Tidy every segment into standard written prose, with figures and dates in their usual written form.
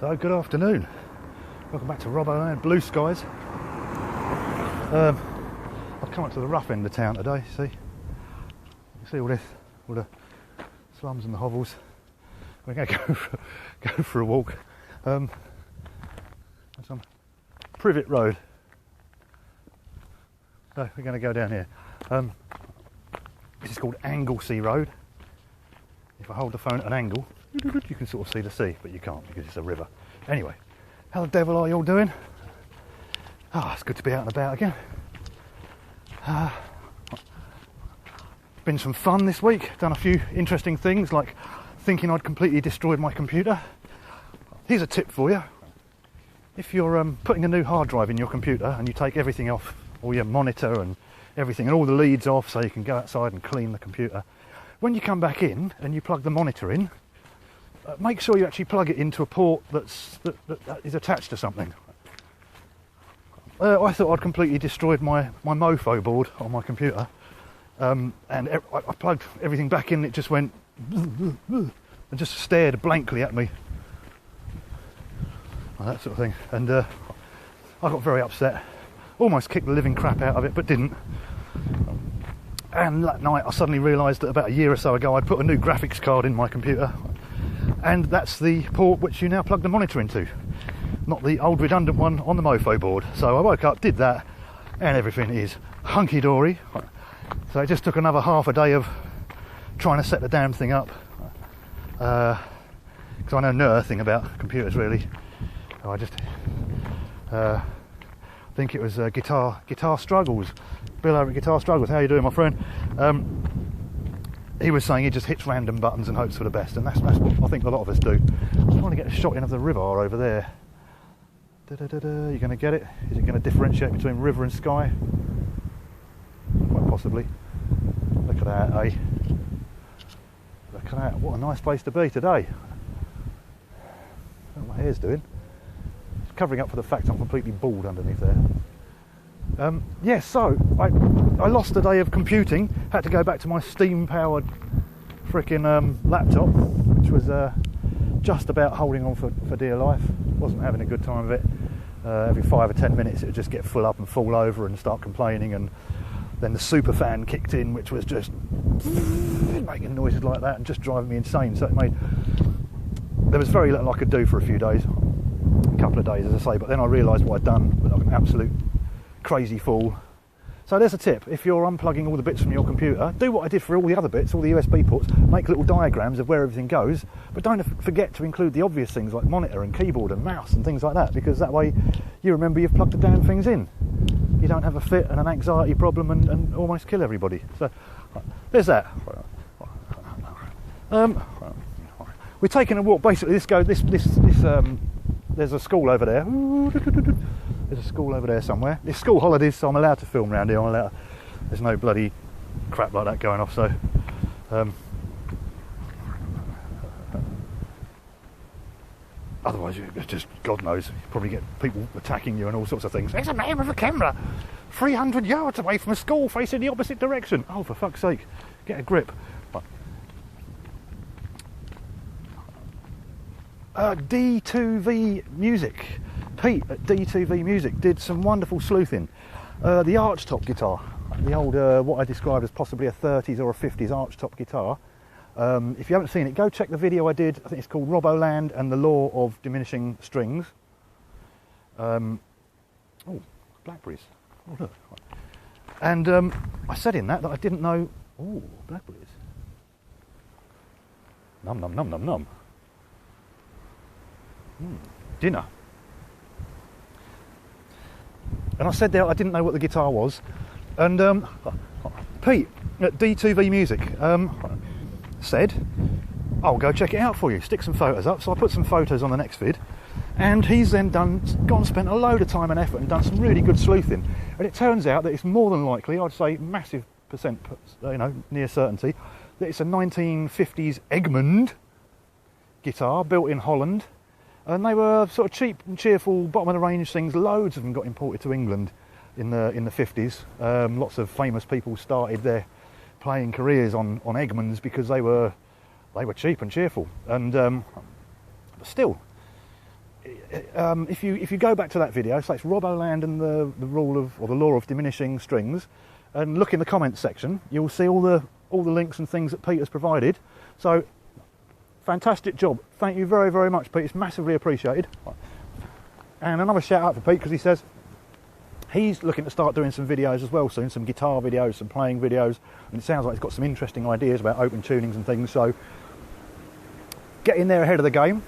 So good afternoon, welcome back to Robboland, blue skies. I've come up to the rough end of town today, see? You can see all this, all the slums and the hovels. We're going to go for a walk. Some Privet Road. So we're going to go down here. This is called Anglesey Road. If I hold the phone at an angle, you can sort of see the sea, but you can't because it's a river. Anyway, how the devil are you all doing? It's good to be out and about again. Been some fun this week, done a few interesting things like thinking I'd completely destroyed my computer. Here's a tip for you. If you're putting a new hard drive in your computer and you take everything off, all your monitor and everything and all the leads off so you can go outside and clean the computer, when you come back in and you plug the monitor in, make sure you actually plug it into a port that is attached to something. I thought I'd completely destroyed my mofo board on my computer, and I plugged everything back in. It just went and just stared blankly at me, like that sort of thing. And I got very upset, almost kicked the living crap out of it, but didn't. And that night I suddenly realised that about a year or so ago I'd put a new graphics card in my computer, and that's the port which you now plug the monitor into, not the old redundant one on the mofo board. So I woke up, did that, and everything is hunky-dory. So it just took another half a day of trying to set the damn thing up, because I know nothing about computers really. So I just think it was Guitar Struggles. Bill over at Guitar Struggles, how you doing, my friend? He was saying he just hits random buttons and hopes for the best, and that's what I think a lot of us do. I'm trying to get a shot in of the river over there. You're going to get it? Is it going to differentiate between river and sky? Quite possibly. Look at that, eh? Look at that, what a nice place to be today. I don't know what my hair's doing. It's covering up for the fact I'm completely bald underneath there. So I lost a day of computing, had to go back to my steam-powered frickin' laptop, which was just about holding on for dear life. Wasn't having a good time of it. Every 5 or 10 minutes it would just get full up and fall over and start complaining, and then the super fan kicked in, which was just making noises like that and just driving me insane. So there was very little I could do for a few days, a couple of days as I say, but then I realised what I'd done, like an absolute crazy fool. So there's a tip: if you're unplugging all the bits from your computer, do what I did for all the other bits, all the USB ports, make little diagrams of where everything goes, but don't forget to include the obvious things like monitor and keyboard and mouse and things like that, because that way you remember you've plugged the damn things in. You don't have a fit and an anxiety problem and almost kill everybody. So there's that. We're taking a walk. Basically, there's a school over there. There's a school over there somewhere. It's school holidays, so I'm allowed to film around here. There's no bloody crap like that going off. So, otherwise, it's just God knows. You probably get people attacking you and all sorts of things. There's a man with a camera, 300 yards away from a school, facing the opposite direction. Oh, for fuck's sake, get a grip. D2V Music. Pete at D2V Music did some wonderful sleuthing. The Archtop guitar, the old, what I described as possibly a 30s or a 50s Archtop guitar. If you haven't seen it, go check the video I did. I think it's called Robboland and the Law of Diminishing Strings. Oh, blackberries. Oh, look. And I said in that I didn't know. Oh, blackberries. Num num num num num. Dinner. And I said there I didn't know what the guitar was, and Pete at D2V Music said, I'll go check it out for you, stick some photos up. So I put some photos on the next vid, and he's then gone and spent a load of time and effort and done some really good sleuthing. And it turns out that it's more than likely, I'd say massive percent, near certainty, that it's a 1950s Egmond guitar built in Holland. And they were sort of cheap and cheerful, bottom of the range things. Loads of them got imported to England in the 50s. Lots of famous people started their playing careers on Egmonds because they were cheap and cheerful. And but still, if you go back to that video, so it's Robboland and the rule of, or the law of diminishing strings, and look in the comments section, you'll see all the links and things that Peter's provided. So fantastic job. Thank you very, very much, Pete. It's massively appreciated. And another shout out for Pete, because he says he's looking to start doing some videos as well soon, some guitar videos, some playing videos, and it sounds like he's got some interesting ideas about open tunings and things. So get in there ahead of the game.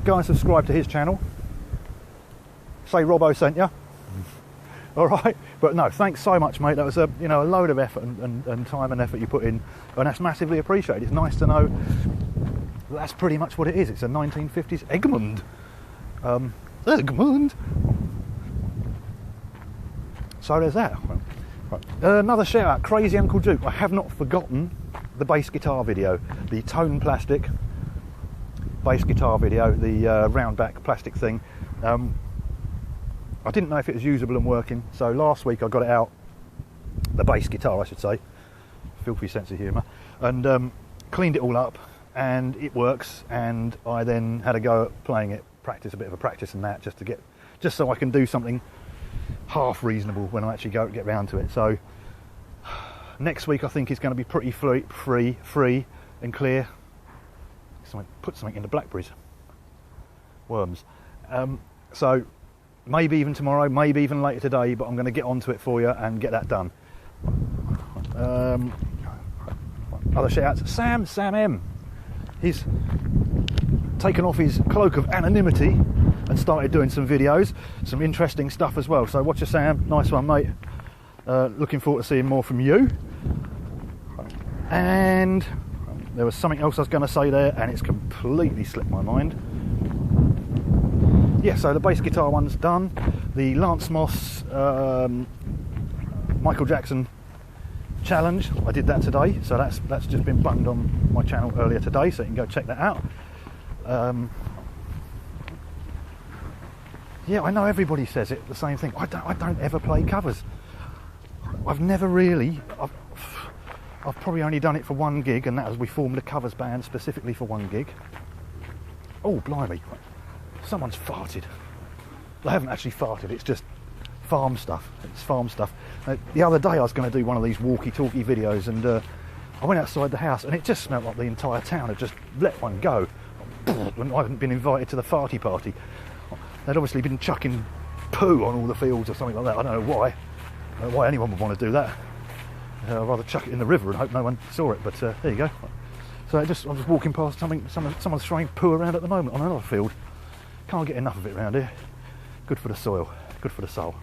Go and subscribe to his channel. Say Robbo sent you. All right, but no, thanks so much, mate. That was a load of effort and time and effort you put in, and that's massively appreciated. It's nice to know that's pretty much what it is. It's a 1950s Egmont. Egmont. So there's that. Right. Another shout out, Crazy Uncle Duke. I have not forgotten the bass guitar video, the tone plastic bass guitar video, the round back plastic thing. I didn't know if it was usable and working, so last week I got it out, the bass guitar I should say, filthy sense of humour, and cleaned it all up, and it works, and I then had a go at playing it, a bit of a practice and that, just so I can do something half reasonable when I actually get round to it. So next week I think is going to be pretty free and clear. Put something in the blackberries, worms. So maybe even tomorrow, maybe even later today, but I'm going to get onto it for you and get that done. Other shout outs, Sam M. He's taken off his cloak of anonymity and started doing some videos, some interesting stuff as well. So watch your Sam, nice one, mate. Looking forward to seeing more from you. And there was something else I was going to say there, and it's completely slipped my mind. Yeah, so the bass guitar one's done. The Lance Moss Michael Jackson challenge, I did that today, so that's just been bunged on my channel earlier today, so you can go check that out. Yeah, I know everybody says it, the same thing. I don't ever play covers. I've never really. I've probably only done it for one gig, and that was we formed a covers band specifically for one gig. Oh, blimey. Someone's farted. They haven't actually farted, it's just farm stuff. It's farm stuff. The other day I was going to do one of these walkie-talkie videos, and I went outside the house and it just smelled like the entire town had just let one go. And I hadn't been invited to the farty party. They'd obviously been chucking poo on all the fields or something like that. I don't know why anyone would want to do that. I'd rather chuck it in the river and hope no one saw it, but there you go. So I'm just walking past someone's throwing poo around at the moment on another field. Can't get enough of it around here. Good for the soil, good for the soul.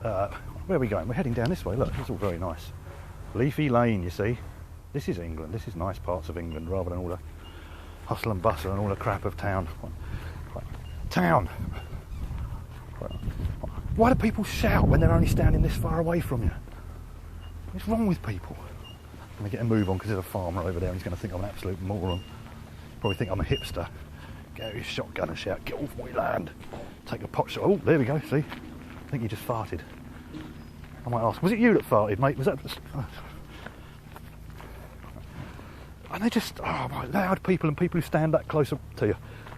Where are we going? We're heading down this way. Look, it's all very nice. Leafy Lane, you see. This is England. This is nice parts of England rather than all the hustle and bustle and all the crap of town. Town. Why do people shout when they're only standing this far away from you? What's wrong with people? I'm going to get a move on because there's a farmer over there and he's going to think I'm an absolute moron. Probably think I'm a hipster. Get out his shotgun and shout, "Get off my land." Take a pot shot. Oh, there we go, see? I think he just farted. I might ask, was it you that farted, mate? Was that... And they just, loud people and people who stand that close up to you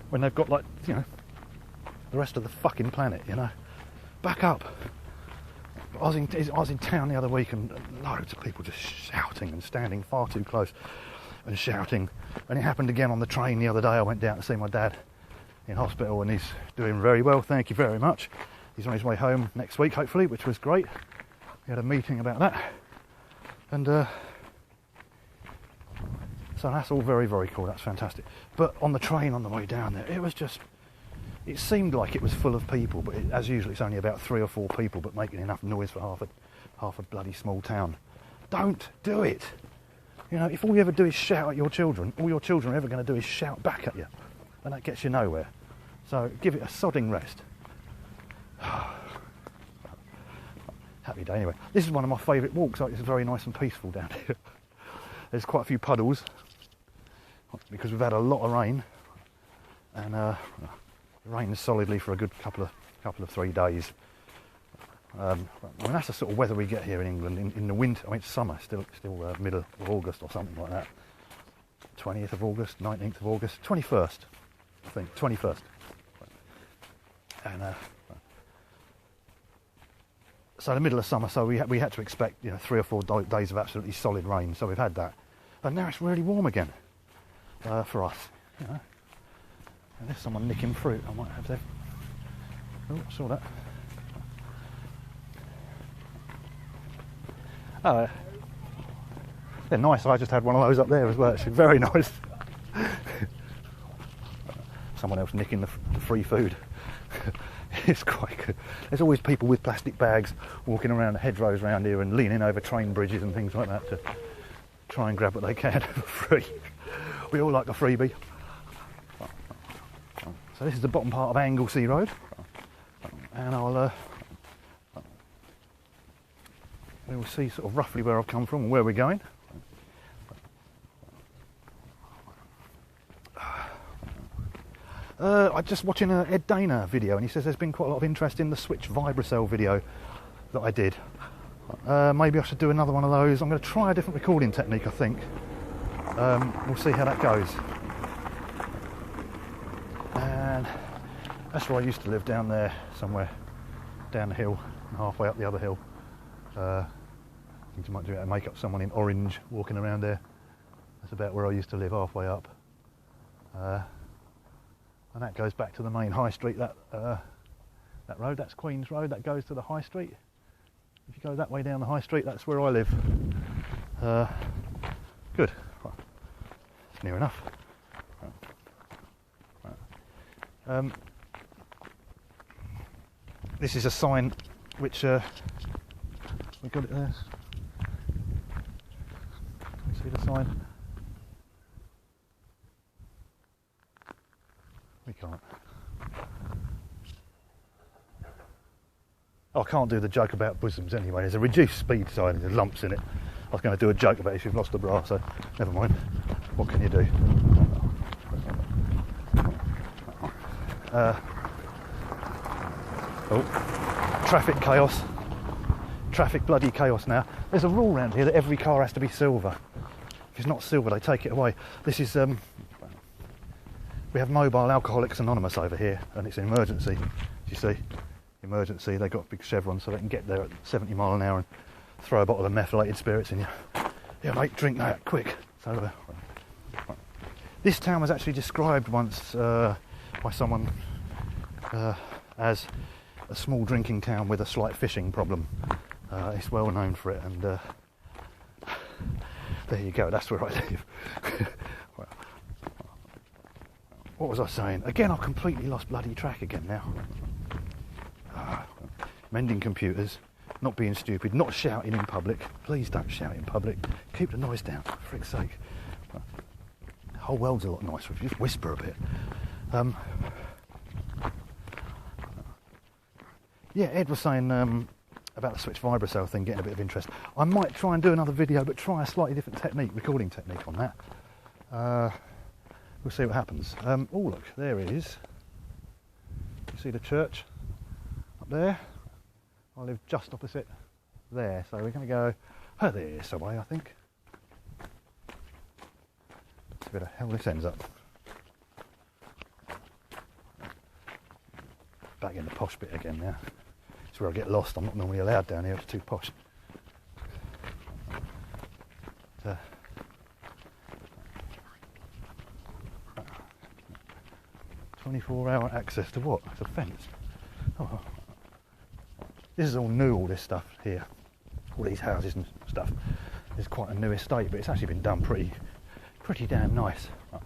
when they've got, like, the rest of the fucking planet, Back up. I was in town the other week and loads of people just shouting and standing far too close and shouting. And it happened again on the train the other day. I went down to see my dad in hospital and he's doing very well, thank you very much. He's on his way home next week, hopefully, which was great. We had a meeting about that. And so that's all very, very cool. That's fantastic. But on the train on the way down there, it seemed like it was full of people, but as usual, it's only about 3 or 4 people, but making enough noise for half a bloody small town. Don't do it. If all you ever do is shout at your children, all your children are ever going to do is shout back at you, and that gets you nowhere. So give it a sodding rest. Happy day anyway. This is one of my favourite walks. It's very nice and peaceful down here. There's quite a few puddles because we've had a lot of rain, and it rained solidly for a good couple of 3 days. That's the sort of weather we get here in England in the winter. It's summer, still middle of August or something like that. 20th of August, 19th of August, 21st. I think, 21st. And so the middle of summer, so we had to expect 3 or 4 days of absolutely solid rain. So we've had that, and now it's really warm again for us. And there's someone nicking fruit. I might have to. Oh, I saw that. Oh, they're nice. I just had one of those up there as well. Actually, very nice. Someone else nicking the free food. It's quite good. There's always people with plastic bags walking around the hedgerows around here and leaning over train bridges and things like that to try and grab what they can for free. We all like a freebie. So this is the bottom part of Anglesey Road, and we will see sort of roughly where I've come from and where we're going. I'm just watching an Ed Dana video, and he says there's been quite a lot of interest in the switch vibracell video that I did. Maybe I should do another one of those. I'm going to try a different recording technique, I think. We'll see how that goes. And that's where I used to live, down there somewhere, down the hill, and halfway up the other hill. I think you might do it to make up someone in orange walking around there. That's about where I used to live, halfway up. And that goes back to the main high street, that road, that's Queen's Road, that goes to the high street. If you go that way down the high street, that's where I live. Good. Well, it's near enough. This is a sign which we got it there. See the sign? We can't. Oh, I can't do the joke about bosoms anyway. There's a reduced speed sign, there's lumps in it. I was going to do a joke about if you've lost a bra, so never mind. What can you do? Traffic chaos. Traffic bloody chaos now. There's a rule around here that every car has to be silver. If it's not silver, they take it away. This is we have Mobile Alcoholics Anonymous over here, and it's an emergency. You see, emergency. They've got big chevrons so they can get there at 70 mile an hour and throw a bottle of methylated spirits in you. Yeah, mate, drink that quick. So, this town was actually described once by someone as a small drinking town with a slight fishing problem. It's well known for it, and there you go. That's where I live. What was I saying? Again, I've completely lost bloody track again now. Mending computers, not being stupid, not shouting in public. Please don't shout in public. Keep the noise down, for frick's sake. The whole world's a lot nicer if you just whisper a bit. Yeah, Ed was saying about the switch vibracell thing getting a bit of interest. I might try and do another video, but try a slightly different technique, recording technique on that. We'll see what happens. Oh look, there it is. You see the church up there? I live just opposite there, so we're going to go this away, I think. Let's see where the hell this ends up. Back in the posh bit again now. It's where I get lost. I'm not normally allowed down here, it's too posh. 24-hour access to what? It's a fence. Oh. This is all new, all this stuff here. All these houses and stuff. It's quite a new estate, but it's actually been done pretty damn nice. The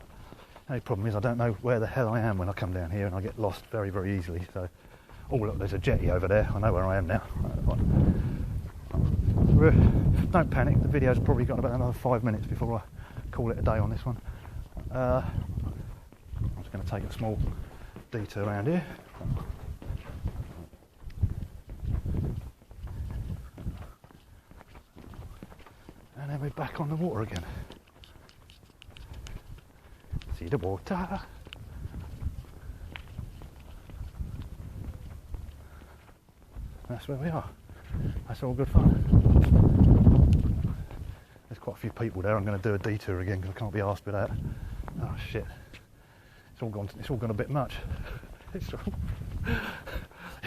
only problem is I don't know where the hell I am when I come down here, and I get lost very, very easily. So, oh look, there's a jetty over there. I know where I am now. Don't panic. The video's probably got about another 5 minutes before I call it a day on this one. I'm just going to take a small detour around here. And then we're back on the water again. See the water. That's where we are. That's all good fun. There's quite a few people there. I'm going to do a detour again because I can't be arsed with that. Oh shit. It's all gone a bit much.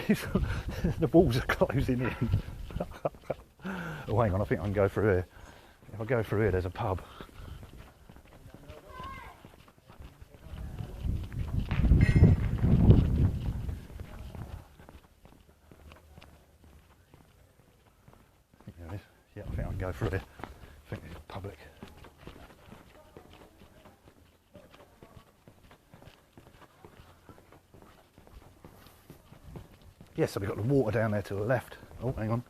The walls are closing in. Oh, hang on, I think I can go through here. If I go through here, there's a pub. Yeah, I think I can go through here. I think it's public. Yes, so we've got the water down there to the left. Oh, hang on.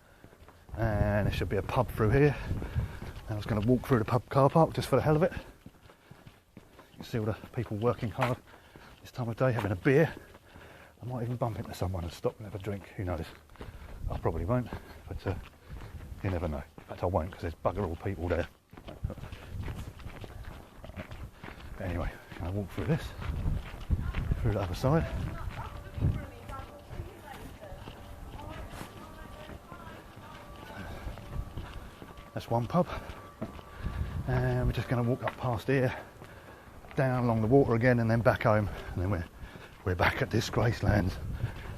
And there should be a pub through here. And I was going to walk through the pub car park just for the hell of it. You can see all the people working hard this time of day, having a beer. I might even bump into someone and stop and have a drink. Who knows? I probably won't, but you never know. In fact, I won't, because there's bugger all people there. But anyway, I'm going to walk through this, through the other side. That's one pub, and we're just going to walk up past here, down along the water again, and then back home, and then we're back at Disgraceland.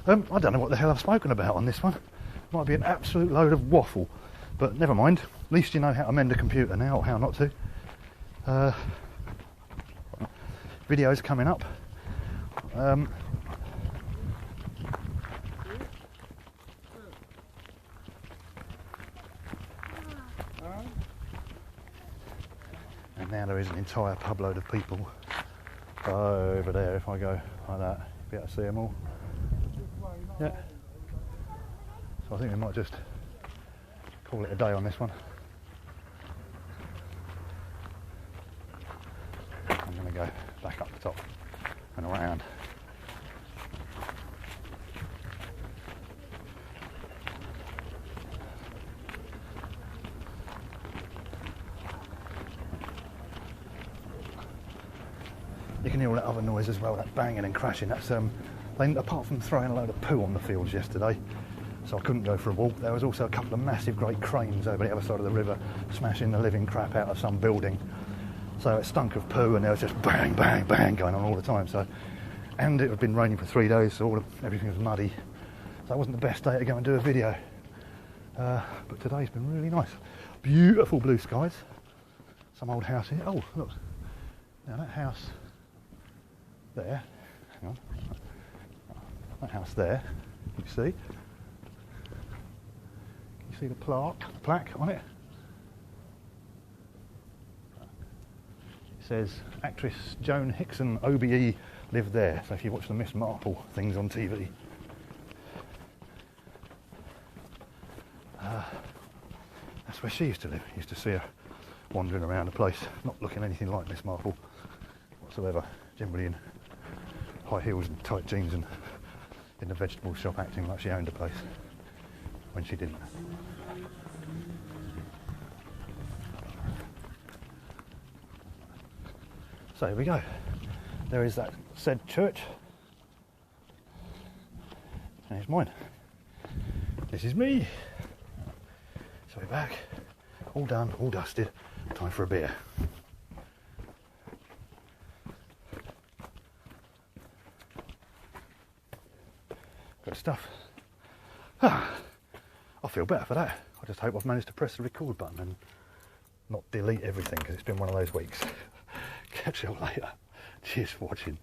I don't know what the hell I've spoken about on this one. Might be an absolute load of waffle, but never mind. At least you know how to mend a computer now, or how not to. Videos coming up. And now there is an entire pub load of people over there. If I go like that, you'll be able to see them all. Yeah. So I think we might just call it a day on this one. I'm going to go back up the top and around. You can hear all that other noise as well, that banging and crashing. That's apart from throwing a load of poo on the fields yesterday, so I couldn't go for a walk. There was also a couple of massive great cranes over the other side of the river smashing the living crap out of some building. So it stunk of poo, and there was just bang, bang, bang going on all the time. So, and it had been raining for 3 days, so everything was muddy. So it wasn't the best day to go and do a video. But today's been really nice. Beautiful blue skies. Some old house here. Oh, look. Now that house there, hang on, that house there, you see? Can you see the plaque on it? It says actress Joan Hickson OBE lived there. So if you watch the Miss Marple things on TV, that's where she used to live. You used to see her wandering around the place, not looking anything like Miss Marple whatsoever, generally in high heels and tight jeans and in the vegetable shop acting like she owned the place when she didn't. So here we go. There is that said church. And it's mine. This is me. So we're back. All done, all dusted. Time for a beer. Good stuff. I feel better for that. I just hope I've managed to press the record button and not delete everything, because it's been one of those weeks. Catch you all later. Cheers for watching.